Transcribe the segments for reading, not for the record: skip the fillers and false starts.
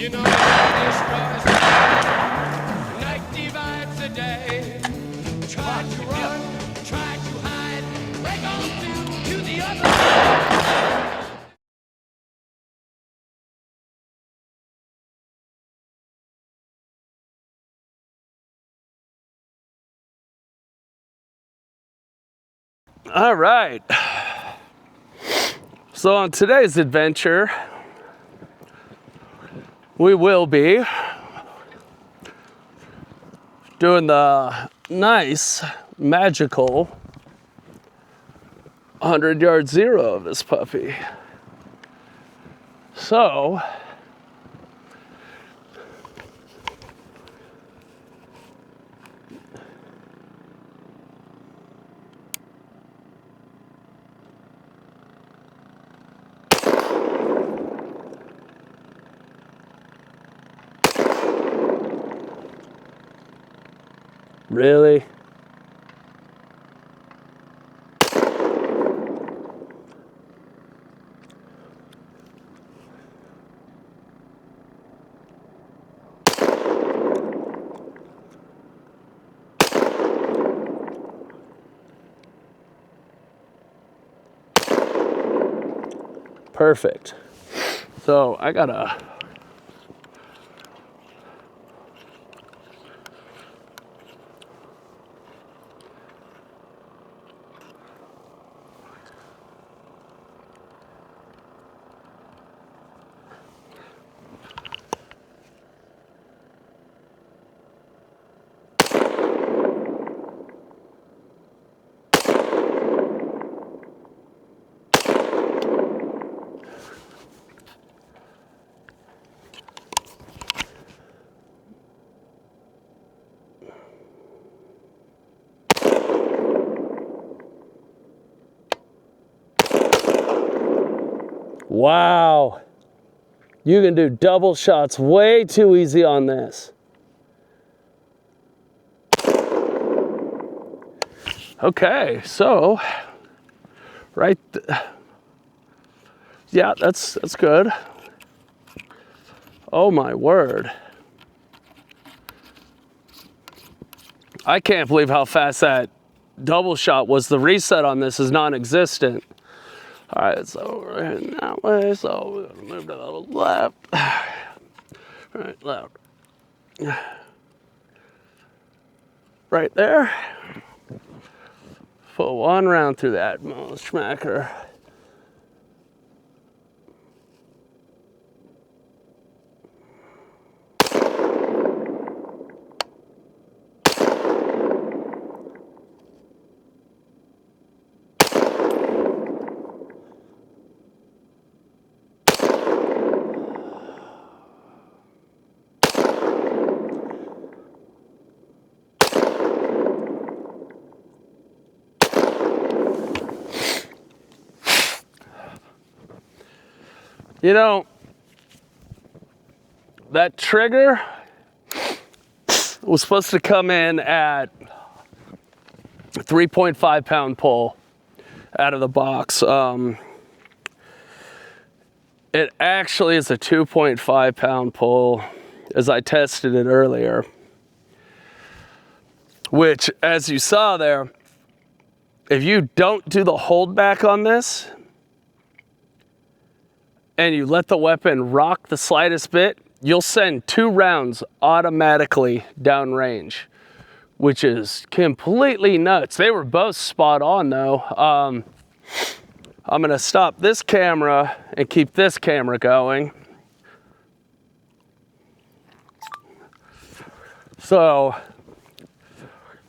You know it destroys the day. Night divides the day. Try to run, try to hide, break on through to the other side. All right. So on today's adventure, we will be doing the nice, magical 100-yard zero of this puppy. So, really? Perfect. So I gotta wow, you can do double shots way too easy on this. Okay, so, yeah, that's good. Oh my word. I can't believe how fast that double shot was. The reset on this is non-existent. All right, so we're heading that way, so we're gonna move to the left. All right, left. Right there. Put one round through that schmacker. You know, that trigger was supposed to come in at 3.5 pound pull out of the box. It actually is a 2.5 pound pull as I tested it earlier, which, as you saw there, if you don't do the hold back on this and you let the weapon rock the slightest bit, you'll send 2 rounds automatically downrange, which is completely nuts. They were both spot on though. I'm gonna stop this camera and keep this camera going. So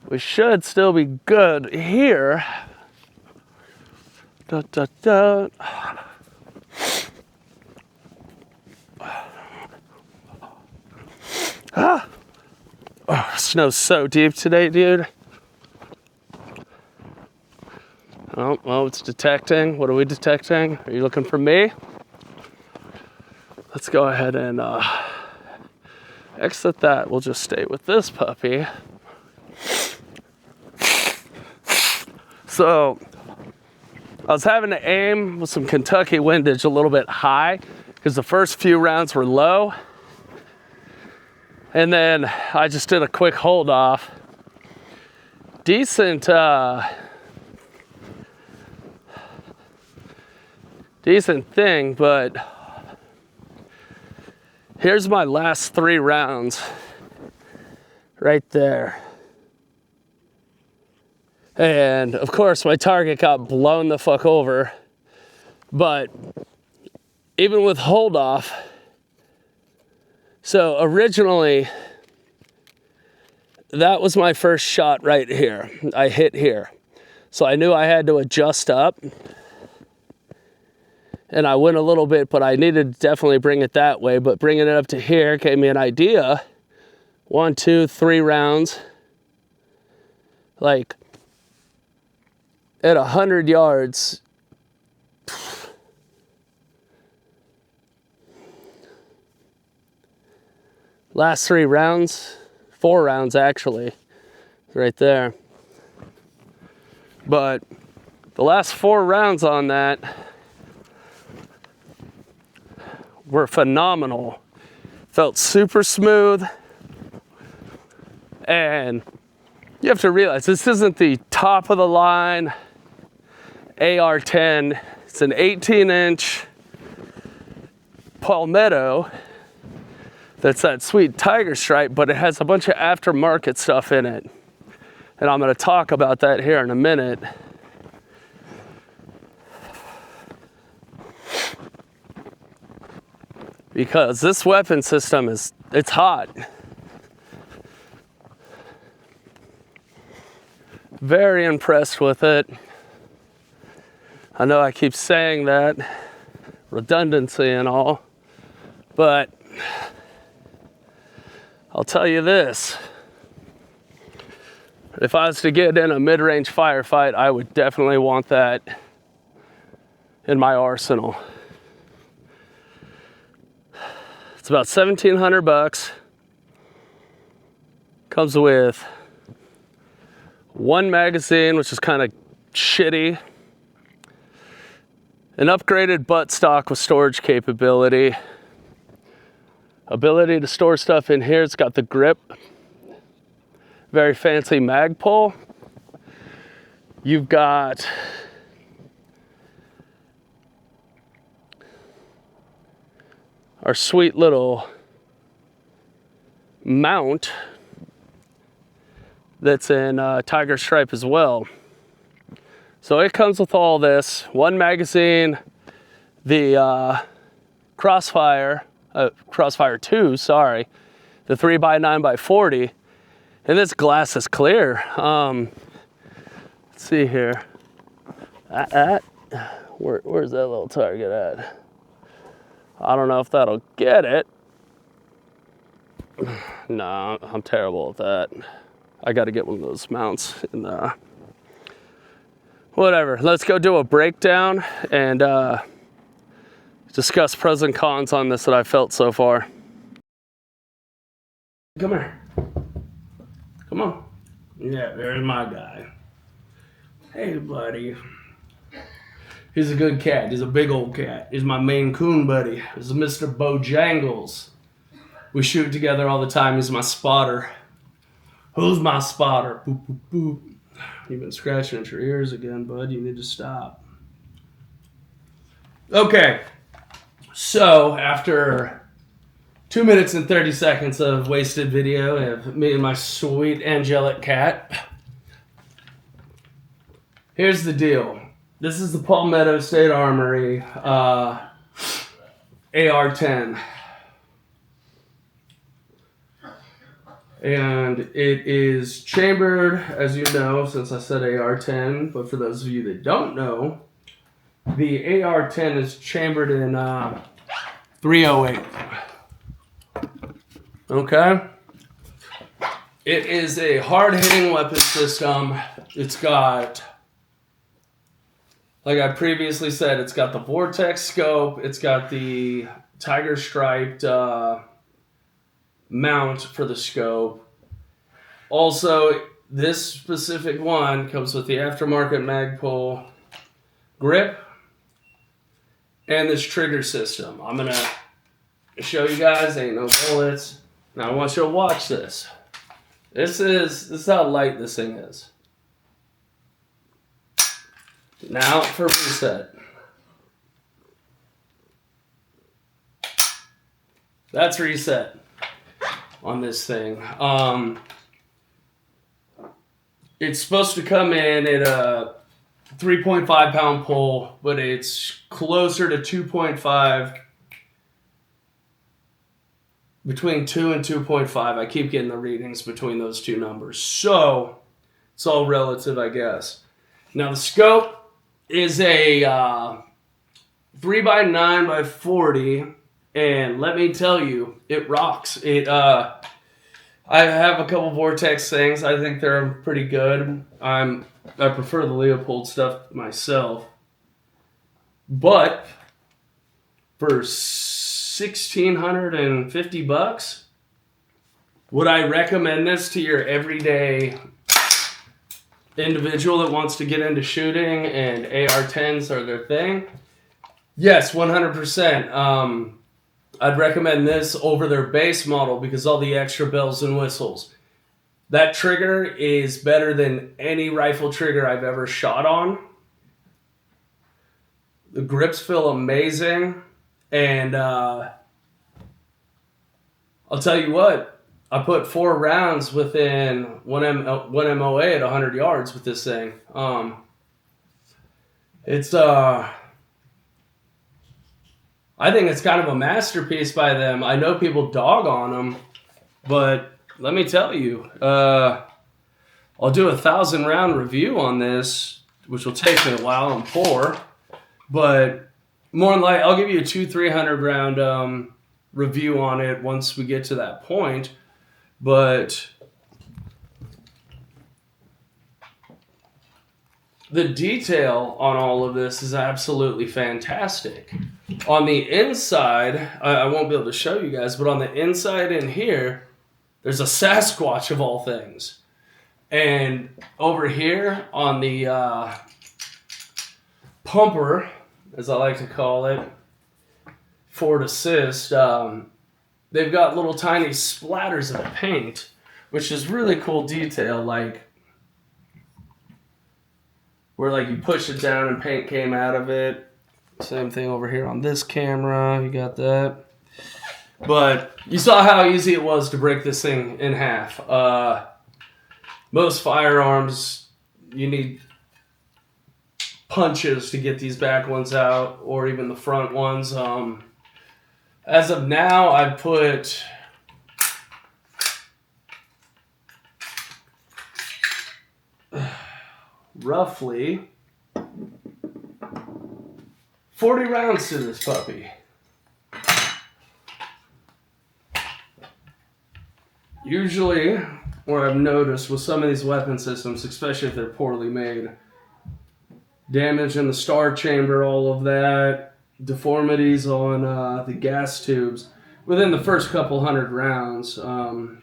we should still be good here. Da, da, da. Ah. Oh, snow's so deep today, dude. Oh, well, it's detecting. What are we detecting? Are you looking for me? Let's go ahead and exit that. We'll just stay with this puppy. So I was having to aim with some Kentucky windage a little bit high because the first few rounds were low. And then I just did a quick hold off. Decent thing, but here's my last 3 rounds right there. And of course my target got blown the fuck over, but even with hold off, so originally that was my first shot right here. I hit here. So I knew I had to adjust up. And I went a little bit, but I needed to definitely bring it that way. But bringing it up to here gave me an idea. 1, 2, 3 rounds. Like at 100 yards. Last 3 rounds. 4 rounds actually, right there. But the last 4 rounds on that were phenomenal. Felt super smooth. And you have to realize this isn't the top of the line AR-10. It's an 18-inch Palmetto. That's that sweet tiger stripe, but it has a bunch of aftermarket stuff in it. And I'm gonna talk about that here in a minute. Because this weapon system it's hot. Very impressed with it. I know I keep saying that, redundancy and all, but I'll tell you this, if I was to get in a mid-range firefight, I would definitely want that in my arsenal. It's about $1,700. Comes with 1 magazine, which is kind of shitty. An upgraded buttstock with storage capability. Ability to store stuff in here. It's got the grip. Very fancy mag pull. You've got our sweet little mount that's in tiger stripe as well. So it comes with all this. 1 magazine, the Crossfire 2, sorry, the 3x9x40, and this glass is clear. Let's see here. Where's that little target at? I don't know if that'll get it. No, I'm terrible at that. I got to get one of those mounts. And whatever. Let's go do a breakdown and discuss pros and cons on this that I've felt so far. Come here. Come on. Yeah, there's my guy. Hey, buddy. He's a good cat. He's a big old cat. He's my Maine Coon buddy. He's Mr. Bojangles. We shoot together all the time. He's my spotter. Who's my spotter? Boop, boop, boop. You've been scratching at your ears again, bud. You need to stop. Okay. So, after 2 minutes and 30 seconds of wasted video of me and my sweet angelic cat, here's the deal. This is the Palmetto State Armory AR-10. And it is chambered, as you know, since I said AR-10. But for those of you that don't know, the AR-10 is chambered in 308. Okay? It is a hard-hitting weapon system. It's got, like I previously said, it's got the Vortex scope. It's got the tiger striped mount for the scope. Also, this specific one comes with the aftermarket Magpul grip and this trigger system. I'm gonna show you guys, ain't no bullets. Now I want you to watch this. This is how light this thing is. Now for reset. That's reset on this thing. It's supposed to come in at a 3.5 pound pull, but it's closer to 2.5, between 2 and 2.5. I keep getting the readings between those two numbers. So it's all relative, I guess. Now the scope is a 3x9x40. And let me tell you, it rocks. I have a couple Vortex things. I think they're pretty good. I prefer the Leopold stuff myself. But for $1,650, would I recommend this to your everyday individual that wants to get into shooting and AR-10s are their thing? Yes, 100%. I'd recommend this over their base model because all the extra bells and whistles. That trigger is better than any rifle trigger I've ever shot on. The grips feel amazing. And I'll tell you what, I put 4 rounds within one MOA at 100 yards with this thing. I think it's kind of a masterpiece by them. I know people dog on them, but let me tell you, I'll do a 1,000-round review on this, which will take me a while and pour, but more than likely, I'll give you a 200-300 round review on it once we get to that point. But the detail on all of this is absolutely fantastic. On the inside, I won't be able to show you guys, but on the inside in here, there's a Sasquatch of all things. And over here on the pumper, as I like to call it, Ford Assist, they've got little tiny splatters of paint, which is really cool detail, like where like you push it down and paint came out of it. Same thing over here on this camera, you got that. But you saw how easy it was to break this thing in half. Most firearms, you need punches to get these back ones out, or even the front ones. As of now, I put roughly 40 rounds to this puppy. Usually, what I've noticed with some of these weapon systems, especially if they're poorly made, damage in the star chamber, all of that, deformities on the gas tubes, within the first couple hundred rounds. The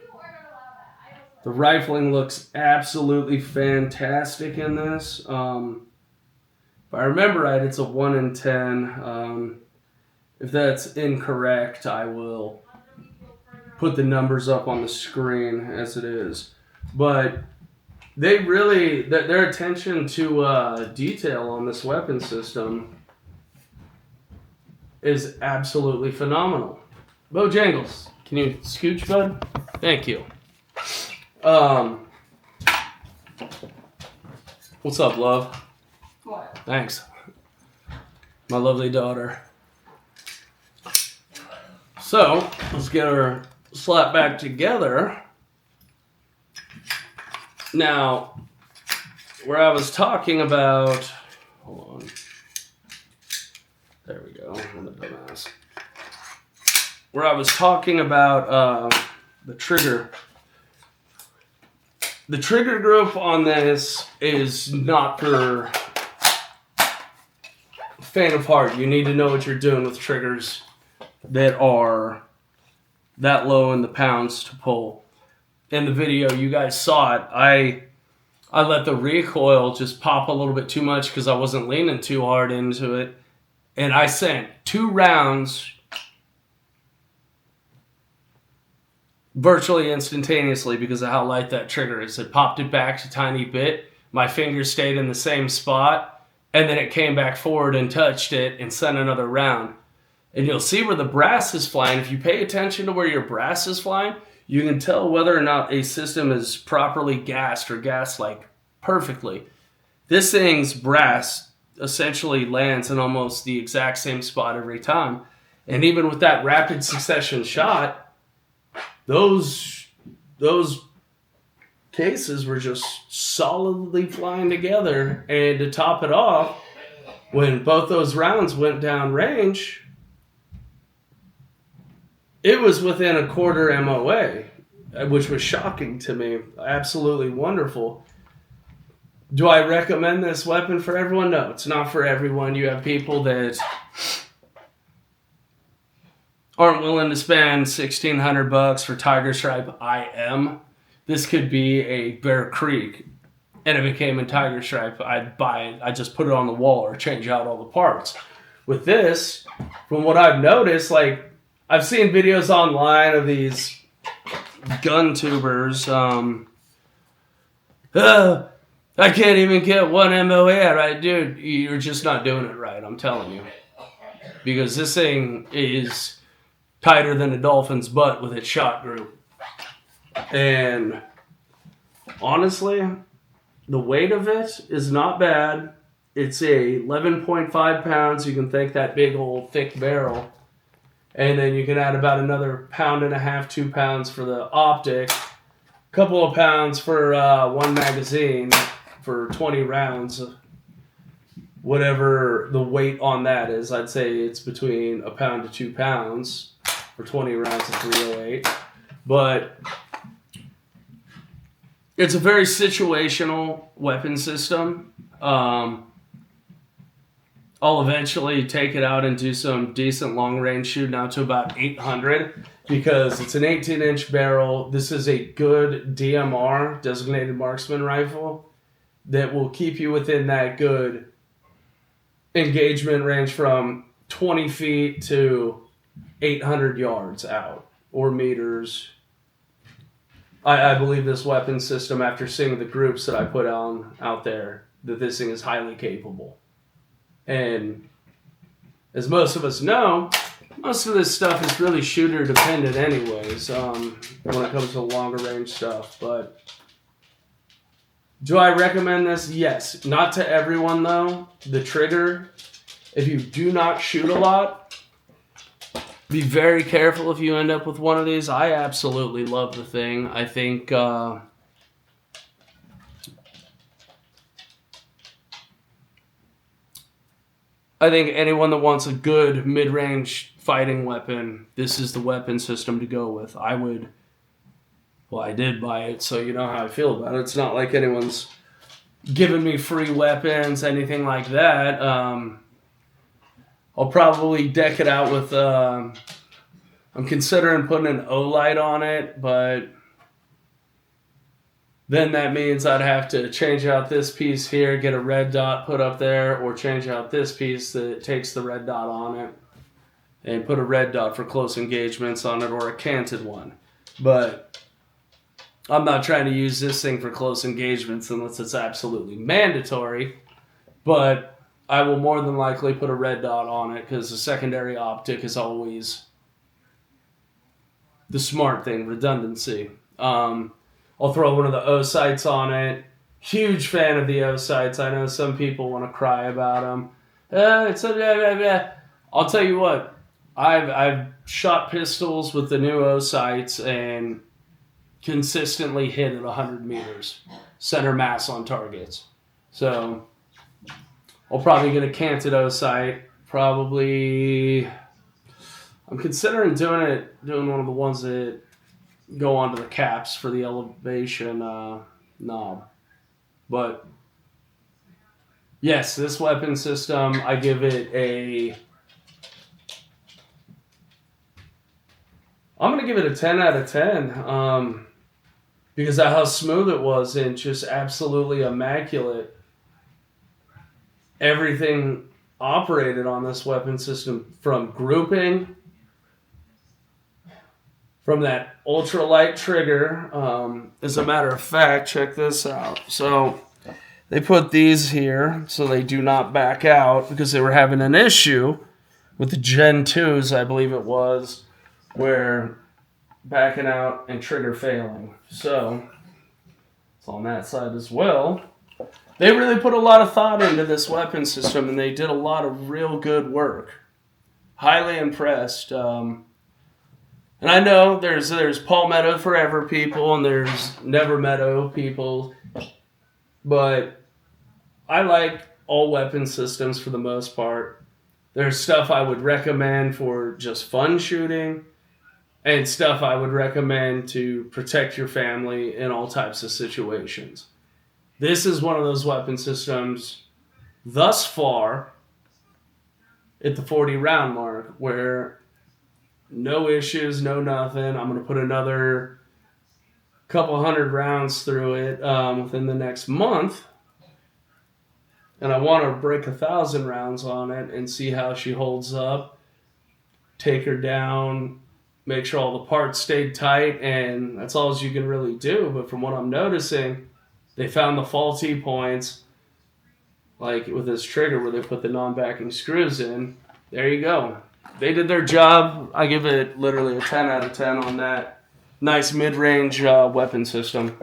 rifling looks absolutely fantastic in this. If I remember right, it's a 1 in 10. If that's incorrect, I will put the numbers up on the screen as it is. But they really, their attention to detail on this weapon system is absolutely phenomenal. Bojangles, can you scooch, bud? Thank you. What's up, love? What? Thanks. My lovely daughter. So, let's get her slapped back together. Now, where I was talking about, hold on. There we go. I'm a dumbass. Where I was talking about the trigger. The trigger group on this is not for faint of heart. You need to know what you're doing with triggers that are that low in the pounds to pull. In the video, you guys saw it. I let the recoil just pop a little bit too much because I wasn't leaning too hard into it. And I sent 2 rounds virtually instantaneously because of how light that trigger is. It popped it back a tiny bit. My finger stayed in the same spot, and then it came back forward and touched it and sent another round. And you'll see where the brass is flying. If you pay attention to where your brass is flying, you can tell whether or not a system is properly gassed or gassed like perfectly. This thing's brass essentially lands in almost the exact same spot every time. And even with that rapid succession shot, those cases were just solidly flying together. And to top it off, when both those rounds went down range, it was within a quarter MOA, which was shocking to me. Absolutely wonderful. Do I recommend this weapon for everyone? No, it's not for everyone. You have people that aren't willing to spend $1,600 for Tiger Stripe IM. This could be a Bear Creek, and if it came in Tiger Stripe, I'd buy it. I'd just put it on the wall or change out all the parts. With this, from what I've noticed, like, I've seen videos online of these gun tubers. I can't even get one MOA out, right? Dude, you're just not doing it right, I'm telling you. Because this thing is tighter than a dolphin's butt with its shot group. And honestly, the weight of it is not bad. It's a 11.5 pounds. You can thank that big old thick barrel. And then you can add about another 1.5 pounds, 2 pounds for the optic. A couple of pounds for one magazine for 20 rounds. Whatever the weight on that is, I'd say it's between 1 pound to 2 pounds for 20 rounds of 308. But it's a very situational weapon system. I'll eventually take it out and do some decent long-range shooting out to about 800 because it's an 18-inch barrel. This is a good DMR, designated marksman rifle, that will keep you within that good engagement range from 20 feet to 800 yards out or meters. I believe this weapon system, after seeing the groups that I put on out there, that this thing is highly capable. And as most of us know, most of this stuff is really shooter dependent anyways, when it comes to longer range stuff. But do I recommend this? Yes. Not to everyone though. The trigger, if you do not shoot a lot, be very careful if you end up with one of these. I absolutely love the thing. I think anyone that wants a good mid-range fighting weapon, this is the weapon system to go with. I did buy it, so you know how I feel about it. It's not like anyone's giving me free weapons, anything like that. I'll probably deck it out with, I'm considering putting an O-light on it, but then that means I'd have to change out this piece here, get a red dot put up there, or change out this piece that takes the red dot on it, and put a red dot for close engagements on it, or a canted one. But I'm not trying to use this thing for close engagements unless it's absolutely mandatory. But I will more than likely put a red dot on it because the secondary optic is always the smart thing, redundancy. I'll throw one of the O sights on it. Huge fan of the O sights. I know some people want to cry about them. I'll tell you what. I've shot pistols with the new O sights and consistently hit at 100 meters, center mass on targets. So I'll probably get a canted O sight. Probably, I'm considering doing one of the ones that go onto the caps for the elevation knob. But yes, this weapon system, I give it I'm going to give it a 10 out of 10 because of how smooth it was and just absolutely immaculate. Everything operated on this weapon system, from grouping from that ultralight trigger. As a matter of fact, check this out. So they put these here so they do not back out because they were having an issue with the Gen 2s, I believe it was, where backing out and trigger failing. So it's on that side as well. They really put a lot of thought into this weapon system, and they did a lot of real good work. Highly impressed. And I know there's Palmetto forever people and there's Never Meadow people, but I like all weapon systems for the most part. There's stuff I would recommend for just fun shooting, and stuff I would recommend to protect your family in all types of situations. This is one of those weapon systems thus far at the 40 round mark where no issues, no nothing. I'm going to put another couple hundred rounds through it within the next month. And I want to break 1,000 rounds on it and see how she holds up, take her down, make sure all the parts stayed tight, and that's all you can really do. But from what I'm noticing, they found the faulty points, like with this trigger where they put the non-backing screws in. There you go. They did their job. I give it literally a 10 out of 10 on that. Nice mid-range weapon system.